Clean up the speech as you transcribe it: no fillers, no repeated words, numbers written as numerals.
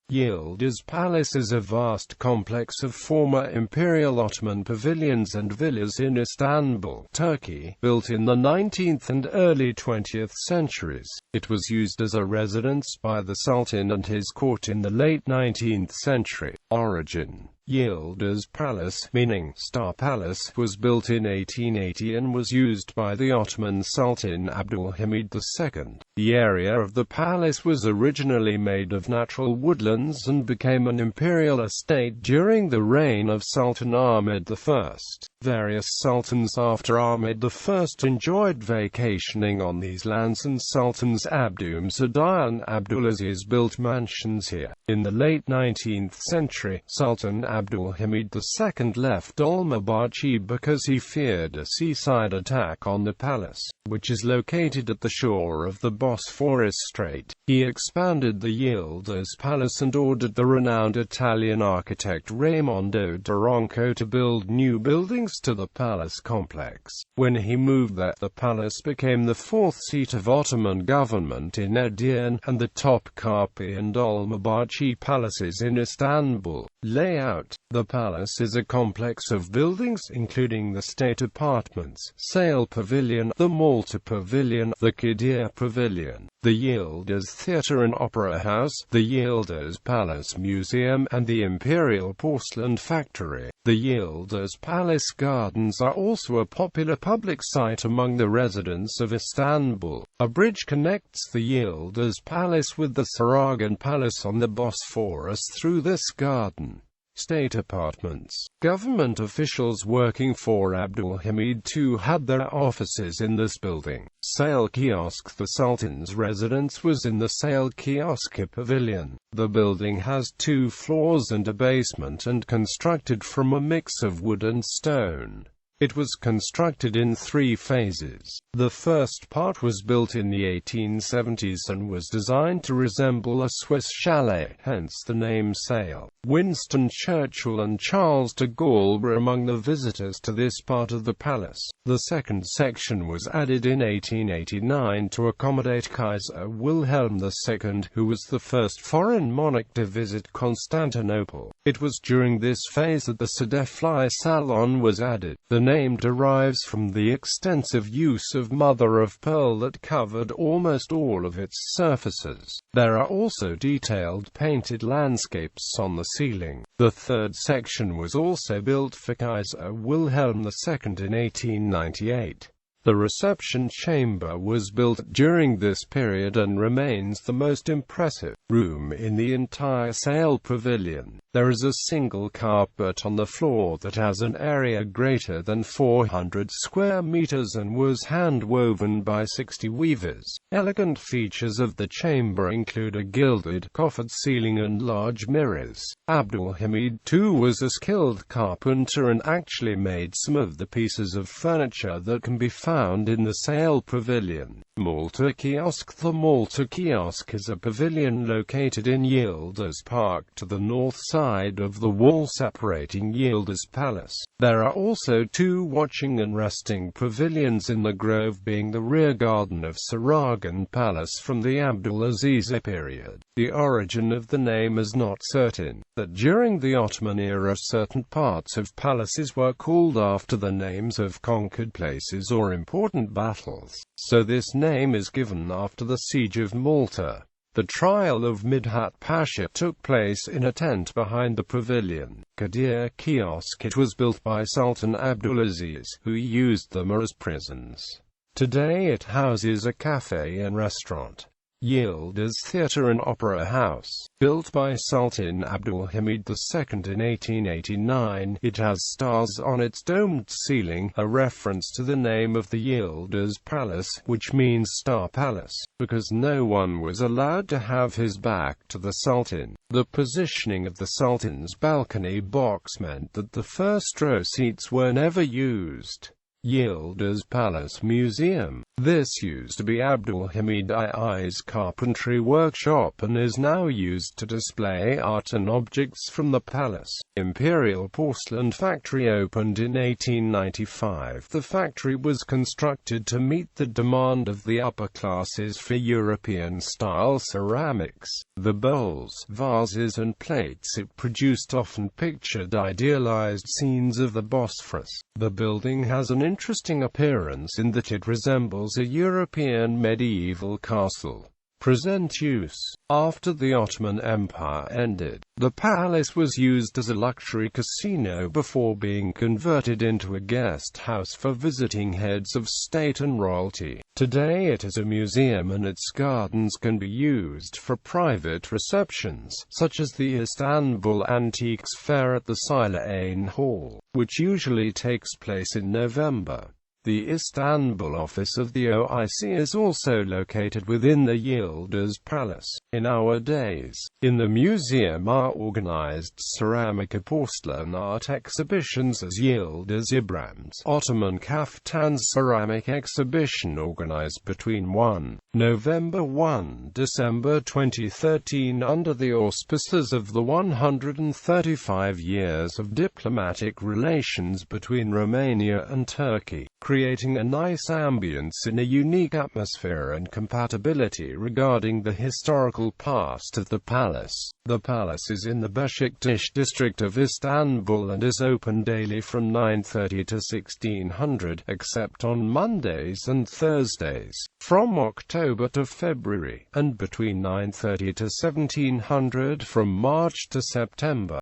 Yıldız Palace is a vast complex of former Imperial Ottoman pavilions and villas in Istanbul, Turkey, built in the 19th and early 20th centuries. It was used as a residence by the Sultan and his court in the late 19th century. Origin: Yıldız Palace, meaning Star Palace, was built in 1880 and was used by the Ottoman Sultan Abdülhamid II. The area of the palace was originally made of natural woodlands and became an imperial estate during the reign of Sultan Ahmed I. Various sultans after Ahmed I enjoyed vacationing on these lands, and Sultans Abdülhamid and Abdülaziz built mansions here. In the late 19th century, Sultan Abdülhamid II left Dolmabahce because he feared a seaside attack on the palace, which is located at the shore of the Bosphorus Strait. He expanded the Yıldız Palace and ordered the renowned Italian architect Raimondo da Ronco to build new buildings to the palace complex. When he moved there, the palace became the fourth seat of Ottoman government in Edirne, and the Topkapi and Dolmabahce palaces in Istanbul. Layout: the palace is a complex of buildings, including the State Apartments, Sail Pavilion, the Malta Pavilion, the Kadir Pavilion, the Yıldız Theatre and Opera House, the Yıldız Palace Museum, and the Imperial Porcelain Factory. The Yıldız Palace Gardens are also a popular public site among the residents of Istanbul. A bridge connects the Yıldız Palace with the Saragan Palace on the Bosphorus through this garden. State Apartments. Government officials working for Abdülhamid II had their offices in this building. Sail Kiosk: the Sultan's residence was in the Sail Kiosk Pavilion. The building has 2 floors and a basement and constructed from a mix of wood and stone. It was constructed in 3 phases. The first part was built in the 1870s and was designed to resemble a Swiss chalet, hence the name Sail. Winston Churchill and Charles de Gaulle were among the visitors to this part of the palace. The second section was added in 1889 to accommodate Kaiser Wilhelm II, who was the first foreign monarch to visit Constantinople. It was during this phase that the Sedefli Salon was added. The name derives from the extensive use of mother-of-pearl that covered almost all of its surfaces. There are also detailed painted landscapes on the ceiling. The third section was also built for Kaiser Wilhelm II in 1898. The reception chamber was built during this period and remains the most impressive room in the entire Sail Pavilion. There is a single carpet on the floor that has an area greater than 400 square meters and was hand-woven by 60 weavers. Elegant features of the chamber include a gilded, coffered ceiling and large mirrors. Abdülhamid II was a skilled carpenter and actually made some of the pieces of furniture that can be found in the Sail Pavilion. Malta Kiosk: the Malta Kiosk is a pavilion located in Yıldız Park to the north side of the wall separating Yıldız Palace. There are also 2 watching and resting pavilions in the grove, being the rear garden of Saragan Palace from the Abdülaziz period. The origin of the name is not certain, but during the Ottoman era certain parts of palaces were called after the names of conquered places or important battles, so this name is given after the Siege of Malta. The trial of Midhat Pasha took place in a tent behind the pavilion. Kadir Kiosk: it was built by Sultan Abdülaziz, who used them as prisons. Today it houses a cafe and restaurant. Yıldız Theatre and Opera House. Built by Sultan Abdülhamid II in 1889, it has stars on its domed ceiling, a reference to the name of the Yıldız Palace, which means Star Palace, because no one was allowed to have his back to the Sultan. The positioning of the Sultan's balcony box meant that the first row seats were never used. Yıldız Palace Museum. This used to be Abdülhamid I's carpentry workshop and is now used to display art and objects from the palace. Imperial porcelain factory opened in 1895. The factory was constructed to meet the demand of the upper classes for European-style ceramics. The bowls, vases and plates it produced often pictured idealized scenes of the Bosphorus. The building has an interesting appearance in that it resembles a European medieval castle. Present use. After the Ottoman Empire ended, the palace was used as a luxury casino before being converted into a guest house for visiting heads of state and royalty. Today it is a museum and its gardens can be used for private receptions, such as the Istanbul Antiques Fair at the Sultan Hall, which usually takes place in November. The Istanbul office of the OIC is also located within the Yıldız Palace. In our days, in the museum are organized ceramic and porcelain art exhibitions as Yıldız İbrahim's Ottoman Kaftan ceramic exhibition organized between 1 November 1 December 2013 under the auspices of the 135 years of diplomatic relations between Romania and Turkey, creating a nice ambience in a unique atmosphere and compatibility regarding the historical past of the palace. The palace is in the Beşiktaş district of Istanbul and is open daily from 9:30 to 1600, except on Mondays and Thursdays, from October to February, and between 9:30 to 1700 from March to September.